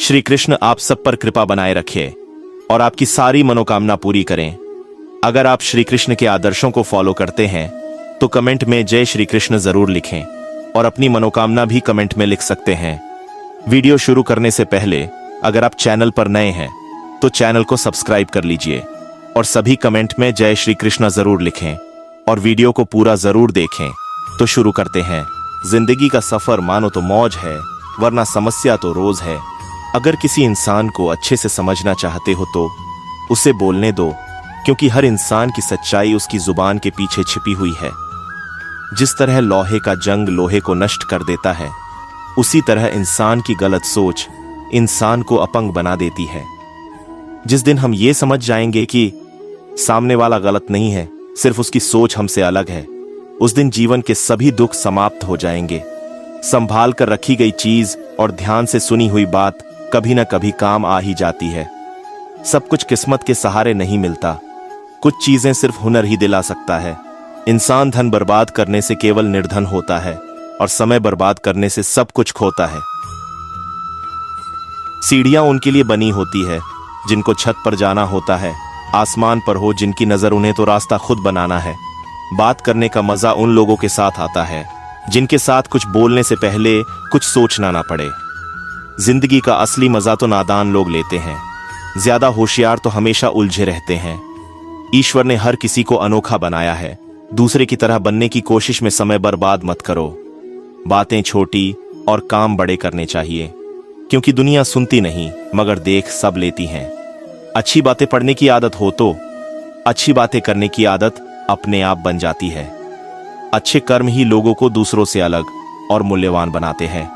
श्री कृष्ण आप सब पर कृपा बनाए रखे और आपकी सारी मनोकामना पूरी करें। अगर आप श्री कृष्ण के आदर्शों को फॉलो करते हैं तो कमेंट में जय श्री कृष्ण जरूर लिखें और अपनी मनोकामना भी कमेंट में लिख सकते हैं। वीडियो शुरू करने से पहले अगर आप चैनल पर नए हैं तो चैनल को सब्सक्राइब कर लीजिए और सभी कमेंट में जय श्री कृष्ण जरूर लिखें और वीडियो को पूरा जरूर देखें। तो शुरू करते हैं। जिंदगी का सफर मानो तो मौज है, वरना समस्या तो रोज है। अगर किसी इंसान को अच्छे से समझना चाहते हो तो उसे बोलने दो, क्योंकि हर इंसान की सच्चाई उसकी जुबान के पीछे छिपी हुई है। जिस तरह लोहे का जंग लोहे को नष्ट कर देता है, उसी तरह इंसान की गलत सोच इंसान को अपंग बना देती है। जिस दिन हम ये समझ जाएंगे कि सामने वाला गलत नहीं है, सिर्फ उसकी सोच हमसे अलग है, उस दिन जीवन के सभी दुख समाप्त हो जाएंगे। संभाल कर रखी गई चीज और ध्यान से सुनी हुई बात कभी न कभी काम आ ही जाती है। सब कुछ किस्मत के सहारे नहीं मिलता, कुछ चीजें सिर्फ हुनर ही दिला सकता है। इंसान धन बर्बाद करने से केवल निर्धन होता है और समय बर्बाद करने से सब कुछ खोता है। सीढ़ियां उनके लिए बनी होती है जिनको छत पर जाना होता है, आसमान पर हो जिनकी नजर उन्हें तो रास्ता खुद बनाना है। बात करने का मजा उन लोगों के साथ आता है जिनके साथ कुछ बोलने से पहले कुछ सोचना ना पड़े। जिंदगी का असली मजा तो नादान लोग लेते हैं, ज्यादा होशियार तो हमेशा उलझे रहते हैं। ईश्वर ने हर किसी को अनोखा बनाया है, दूसरे की तरह बनने की कोशिश में समय बर्बाद मत करो। बातें छोटी और काम बड़े करने चाहिए, क्योंकि दुनिया सुनती नहीं मगर देख सब लेती हैं। अच्छी बातें पढ़ने की आदत हो तो अच्छी बातें करने की आदत अपने आप बन जाती है। अच्छे कर्म ही लोगों को दूसरों से अलग और मूल्यवान बनाते हैं।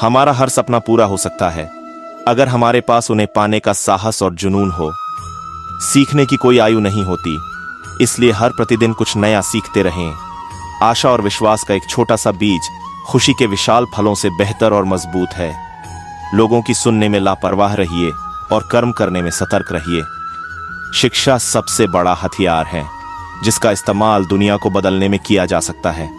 हमारा हर सपना पूरा हो सकता है अगर हमारे पास उन्हें पाने का साहस और जुनून हो। सीखने की कोई आयु नहीं होती, इसलिए हर प्रतिदिन कुछ नया सीखते रहें। आशा और विश्वास का एक छोटा सा बीज खुशी के विशाल फलों से बेहतर और मजबूत है। लोगों की सुनने में लापरवाह रहिए और कर्म करने में सतर्क रहिए। शिक्षा सबसे बड़ा हथियार है जिसका इस्तेमाल दुनिया को बदलने में किया जा सकता है।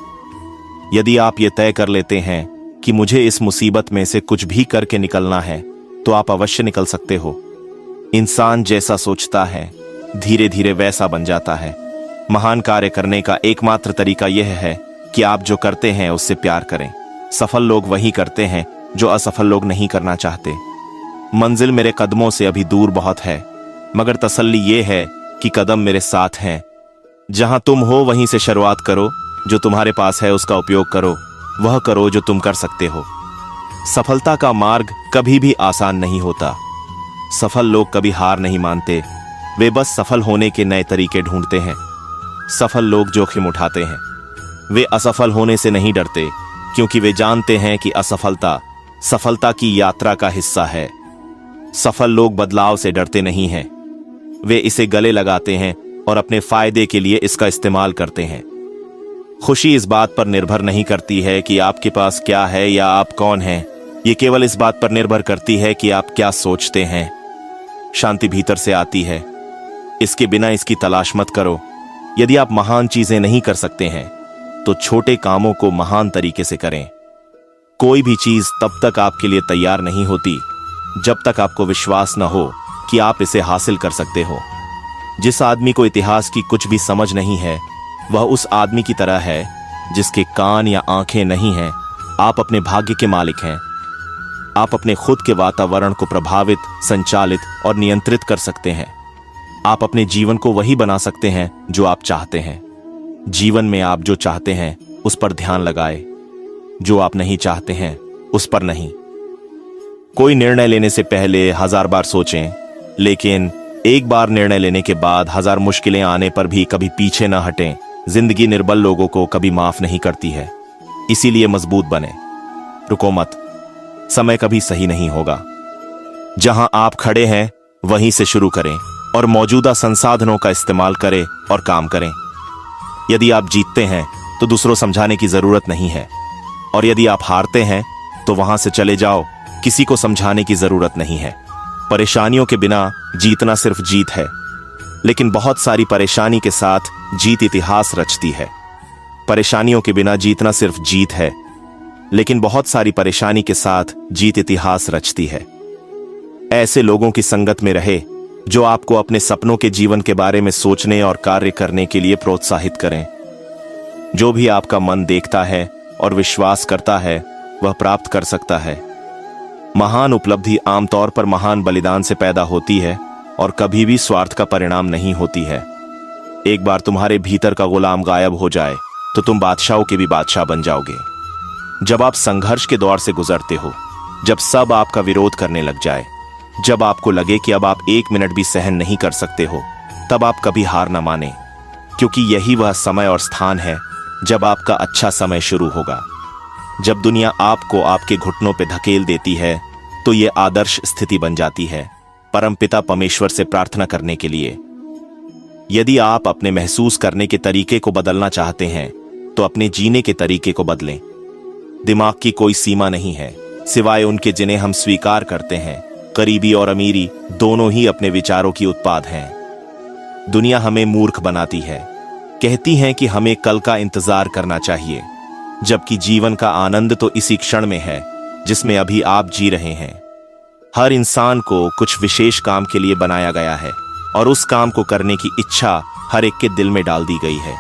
यदि आप ये तय कर लेते हैं कि मुझे इस मुसीबत में से कुछ भी करके निकलना है, तो आप अवश्य निकल सकते हो। इंसान जैसा सोचता है धीरे धीरे वैसा बन जाता है। महान कार्य करने का एकमात्र तरीका यह है कि आप जो करते हैं उससे प्यार करें। सफल लोग वही करते हैं जो असफल लोग नहीं करना चाहते। मंजिल मेरे कदमों से अभी दूर बहुत है, मगर तसल्ली यह है कि कदम मेरे साथ हैं। जहां तुम हो वहीं से शुरुआत करो, जो तुम्हारे पास है उसका उपयोग करो, वह करो जो तुम कर सकते हो। सफलता का मार्ग कभी भी आसान नहीं होता। सफल लोग कभी हार नहीं मानते, वे बस सफल होने के नए तरीके ढूंढते हैं। सफल लोग जोखिम उठाते हैं, वे असफल होने से नहीं डरते, क्योंकि वे जानते हैं कि असफलता सफलता की यात्रा का हिस्सा है। सफल लोग बदलाव से डरते नहीं हैं, वे इसे गले लगाते हैं और अपने फायदे के लिए इसका इस्तेमाल करते हैं। खुशी इस बात पर निर्भर नहीं करती है कि आपके पास क्या है या आप कौन हैं, ये केवल इस बात पर निर्भर करती है कि आप क्या सोचते हैं। शांति भीतर से आती है, इसके बिना इसकी तलाश मत करो। यदि आप महान चीजें नहीं कर सकते हैं तो छोटे कामों को महान तरीके से करें। कोई भी चीज तब तक आपके लिए तैयार नहीं होती जब तक आपको विश्वास न हो कि आप इसे हासिल कर सकते हो। जिस आदमी को इतिहास की कुछ भी समझ नहीं है, वह उस आदमी की तरह है जिसके कान या आंखें नहीं हैं। आप अपने भाग्य के मालिक हैं। आप अपने खुद के वातावरण को प्रभावित, संचालित और नियंत्रित कर सकते हैं। आप अपने जीवन को वही बना सकते हैं जो आप चाहते हैं। जीवन में आप जो चाहते हैं उस पर ध्यान लगाएं, जो आप नहीं चाहते हैं उस पर नहीं। कोई निर्णय लेने से पहले 1000 बार सोचें, लेकिन एक बार निर्णय लेने के बाद 1000 मुश्किलें आने पर भी कभी पीछे न हटें। जिंदगी निर्बल लोगों को कभी माफ नहीं करती है, इसीलिए मजबूत बने। रुको मत, समय कभी सही नहीं होगा। जहां आप खड़े हैं वहीं से शुरू करें और मौजूदा संसाधनों का इस्तेमाल करें और काम करें। यदि आप जीतते हैं तो दूसरों समझाने की जरूरत नहीं है, और यदि आप हारते हैं तो वहां से चले जाओ, किसी को समझाने की जरूरत नहीं है। परेशानियों के बिना जीतना सिर्फ जीत है, लेकिन बहुत सारी परेशानी के साथ जीत इतिहास रचती है। परेशानियों के बिना जीतना सिर्फ जीत है, लेकिन बहुत सारी परेशानी के साथ जीत इतिहास रचती है। ऐसे लोगों की संगत में रहे जो आपको अपने सपनों के जीवन के बारे में सोचने और कार्य करने के लिए प्रोत्साहित करें। जो भी आपका मन देखता है और विश्वास करता है वह प्राप्त कर सकता है। महान उपलब्धि आमतौर पर महान बलिदान से पैदा होती है और कभी भी स्वार्थ का परिणाम नहीं होती है। एक बार तुम्हारे भीतर का गुलाम गायब हो जाए तो तुम बादशाहों के भी बादशाह बन जाओगे। जब आप संघर्ष के दौर से गुजरते हो, जब सब आपका विरोध करने लग जाए, जब आपको लगे कि अब आप 1 मिनट भी सहन नहीं कर सकते हो, तब आप कभी हार न माने, क्योंकि यही वह समय और स्थान है जब आपका अच्छा समय शुरू होगा। जब दुनिया आपको आपके घुटनों पर धकेल देती है तो यह आदर्श स्थिति बन जाती है परमपिता परमेश्वर से प्रार्थना करने के लिए। यदि आप अपने महसूस करने के तरीके को बदलना चाहते हैं तो अपने जीने के तरीके को बदलें। दिमाग की कोई सीमा नहीं है सिवाय उनके जिन्हें हम स्वीकार करते हैं। गरीबी और अमीरी दोनों ही अपने विचारों की उत्पाद हैं। दुनिया हमें मूर्ख बनाती है, कहती हैं कि हमें कल का इंतजार करना चाहिए, जबकि जीवन का आनंद तो इसी क्षण में है जिसमें अभी आप जी रहे हैं। हर इंसान को कुछ विशेष काम के लिए बनाया गया है और उस काम को करने की इच्छा हर एक के दिल में डाल दी गई है।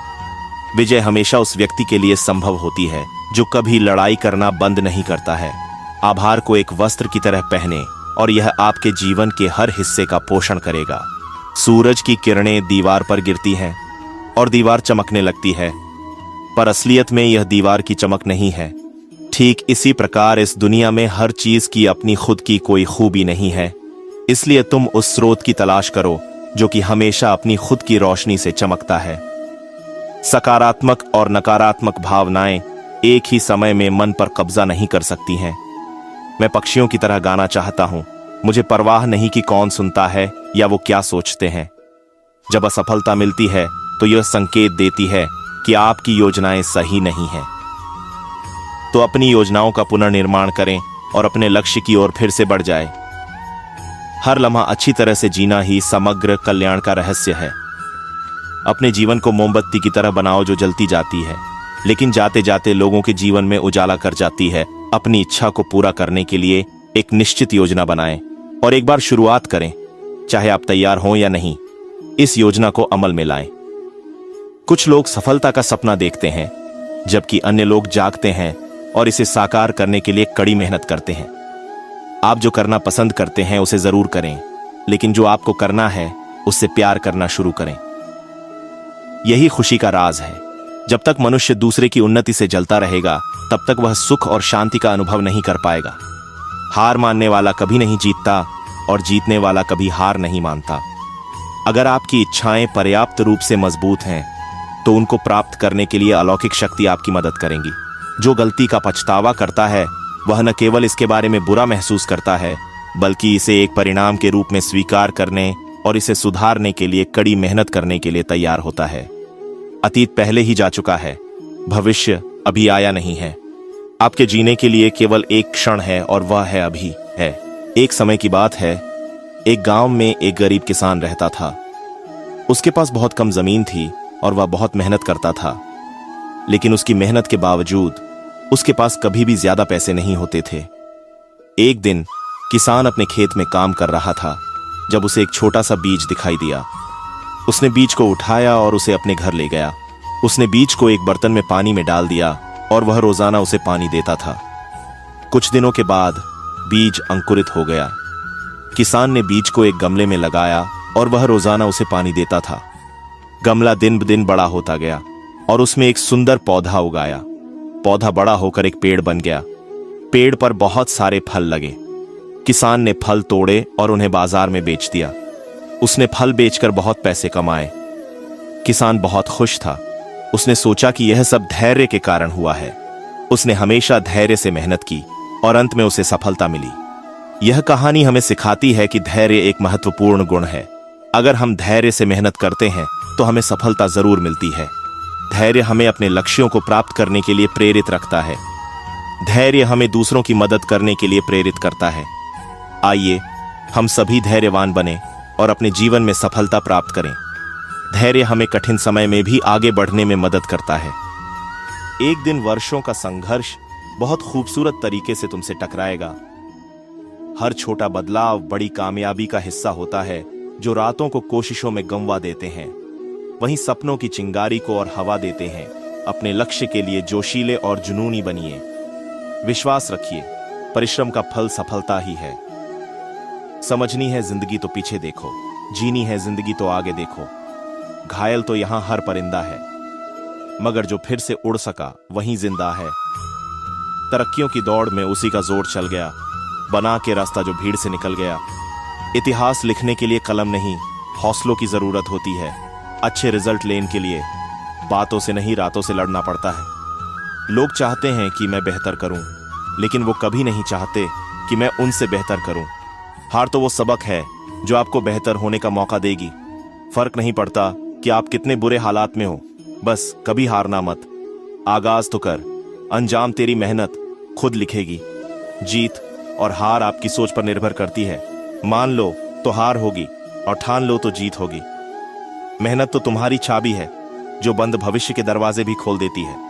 विजय हमेशा उस व्यक्ति के लिए संभव होती है जो कभी लड़ाई करना बंद नहीं करता है। आभार को एक वस्त्र की तरह पहने और यह आपके जीवन के हर हिस्से का पोषण करेगा। सूरज की किरणें दीवार पर गिरती हैं और दीवार चमकने लगती है, पर असलियत में यह दीवार की चमक नहीं है। ठीक इसी प्रकार इस दुनिया में हर चीज की अपनी खुद की कोई खूबी नहीं है। इसलिए तुम उस स्रोत की तलाश करो जो कि हमेशा अपनी खुद की रोशनी से चमकता है। सकारात्मक और नकारात्मक भावनाएं एक ही समय में मन पर कब्जा नहीं कर सकती हैं। मैं पक्षियों की तरह गाना चाहता हूं, मुझे परवाह नहीं कि कौन सुनता है या वो क्या सोचते हैं। जब असफलता मिलती है तो यह संकेत देती है कि आपकी योजनाएं सही नहीं हैं। तो अपनी योजनाओं का पुनर्निर्माण करें और अपने लक्ष्य की ओर फिर से बढ़ जाए। हर लम्हा अच्छी तरह से जीना ही समग्र कल्याण का रहस्य है। अपने जीवन को मोमबत्ती की तरह बनाओ जो जलती जाती है लेकिन जाते जाते लोगों के जीवन में उजाला कर जाती है। अपनी इच्छा को पूरा करने के लिए एक निश्चित योजना बनाएं और एक बार शुरुआत करें, चाहे आप तैयार हों या नहीं। इस योजना को अमल में लाएं। कुछ लोग सफलता का सपना देखते हैं जबकि अन्य लोग जागते हैं और इसे साकार करने के लिए कड़ी मेहनत करते हैं। आप जो करना पसंद करते हैं उसे जरूर करें, लेकिन जो आपको करना है उससे प्यार करना शुरू करें। यही खुशी का राज है। जब तक मनुष्य दूसरे की उन्नति से जलता रहेगा तब तक वह सुख और शांति का अनुभव नहीं कर पाएगा। हार मानने वाला कभी नहीं जीतता और जीतने वाला कभी हार नहीं मानता। अगर आपकी इच्छाएं पर्याप्त रूप से मजबूत हैं तो उनको प्राप्त करने के लिए अलौकिक शक्ति आपकी मदद करेंगी। जो गलती का पछतावा करता है वह न केवल इसके बारे में बुरा महसूस करता है बल्कि इसे एक परिणाम के रूप में स्वीकार करने और इसे सुधारने के लिए कड़ी मेहनत करने के लिए तैयार होता है। अतीत पहले ही जा चुका है, भविष्य अभी आया नहीं है। आपके जीने के लिए केवल एक क्षण है और वह है अभी है। एक समय की बात है, एक गांव में एक गरीब किसान रहता था। उसके पास बहुत कम जमीन थी और वह बहुत मेहनत करता था, लेकिन उसकी मेहनत के बावजूद उसके पास कभी भी ज्यादा पैसे नहीं होते थे। एक दिन किसान अपने खेत में काम कर रहा था जब उसे एक छोटा सा बीज दिखाई दिया। उसने बीज को उठाया और उसे अपने घर ले गया। उसने बीज को एक बर्तन में पानी में डाल दिया और वह रोजाना उसे पानी देता था। कुछ दिनों के बाद बीज अंकुरित हो गया। किसान ने बीज को एक गमले में लगाया और वह रोजाना उसे पानी देता था। गमला दिन ब दिन बड़ा होता गया और उसमें एक सुंदर पौधा उगाया। पौधा बड़ा होकर एक पेड़ बन गया। पेड़ पर बहुत सारे फल लगे। किसान ने फल तोड़े और उन्हें बाजार में बेच दिया। उसने फल बेचकर बहुत पैसे कमाए। किसान बहुत खुश था। उसने सोचा कि यह सब धैर्य के कारण हुआ है। उसने हमेशा धैर्य से मेहनत की और अंत में उसे सफलता मिली। यह कहानी हमें सिखाती है कि धैर्य एक महत्वपूर्ण गुण है। अगर हम धैर्य से मेहनत करते हैं तो हमें सफलता जरूर मिलती है। धैर्य हमें अपने लक्ष्यों को प्राप्त करने के लिए प्रेरित रखता है। धैर्य हमें दूसरों की मदद करने के लिए प्रेरित करता है। आइए हम सभी धैर्यवान बने और अपने जीवन में सफलता प्राप्त करें। धैर्य हमें कठिन समय में भी आगे बढ़ने में मदद करता है। एक दिन वर्षों का संघर्ष बहुत खूबसूरत तरीके से तुमसे टकराएगा। हर छोटा बदलाव बड़ी कामयाबी का हिस्सा होता है। जो रातों को कोशिशों में गंवा देते हैं, वहीं सपनों की चिंगारी को और हवा देते हैं। अपने लक्ष्य के लिए जोशीले और जुनूनी बनिए। विश्वास रखिए, परिश्रम का फल सफलता ही है। समझनी है जिंदगी तो पीछे देखो, जीनी है जिंदगी तो आगे देखो। घायल तो यहां हर परिंदा है, मगर जो फिर से उड़ सका वहीं जिंदा है। तरक्कियों की दौड़ में उसी का जोर चल गया, बना के रास्ता जो भीड़ से निकल गया। इतिहास लिखने के लिए कलम नहीं, हौसलों की जरूरत होती है। अच्छे रिजल्ट लेने के लिए बातों से नहीं, रातों से लड़ना पड़ता है। लोग चाहते हैं कि मैं बेहतर करूं, लेकिन वो कभी नहीं चाहते कि मैं उनसे बेहतर करूं। हार तो वो सबक है जो आपको बेहतर होने का मौका देगी। फर्क नहीं पड़ता कि आप कितने बुरे हालात में हो, बस कभी हारना मत। आगाज तो कर, अंजाम तेरी मेहनत खुद लिखेगी। जीत और हार आपकी सोच पर निर्भर करती है। मान लो तो हार होगी और ठान लो तो जीत होगी। मेहनत तो तुम्हारी चाबी है जो बंद भविष्य के दरवाजे भी खोल देती है।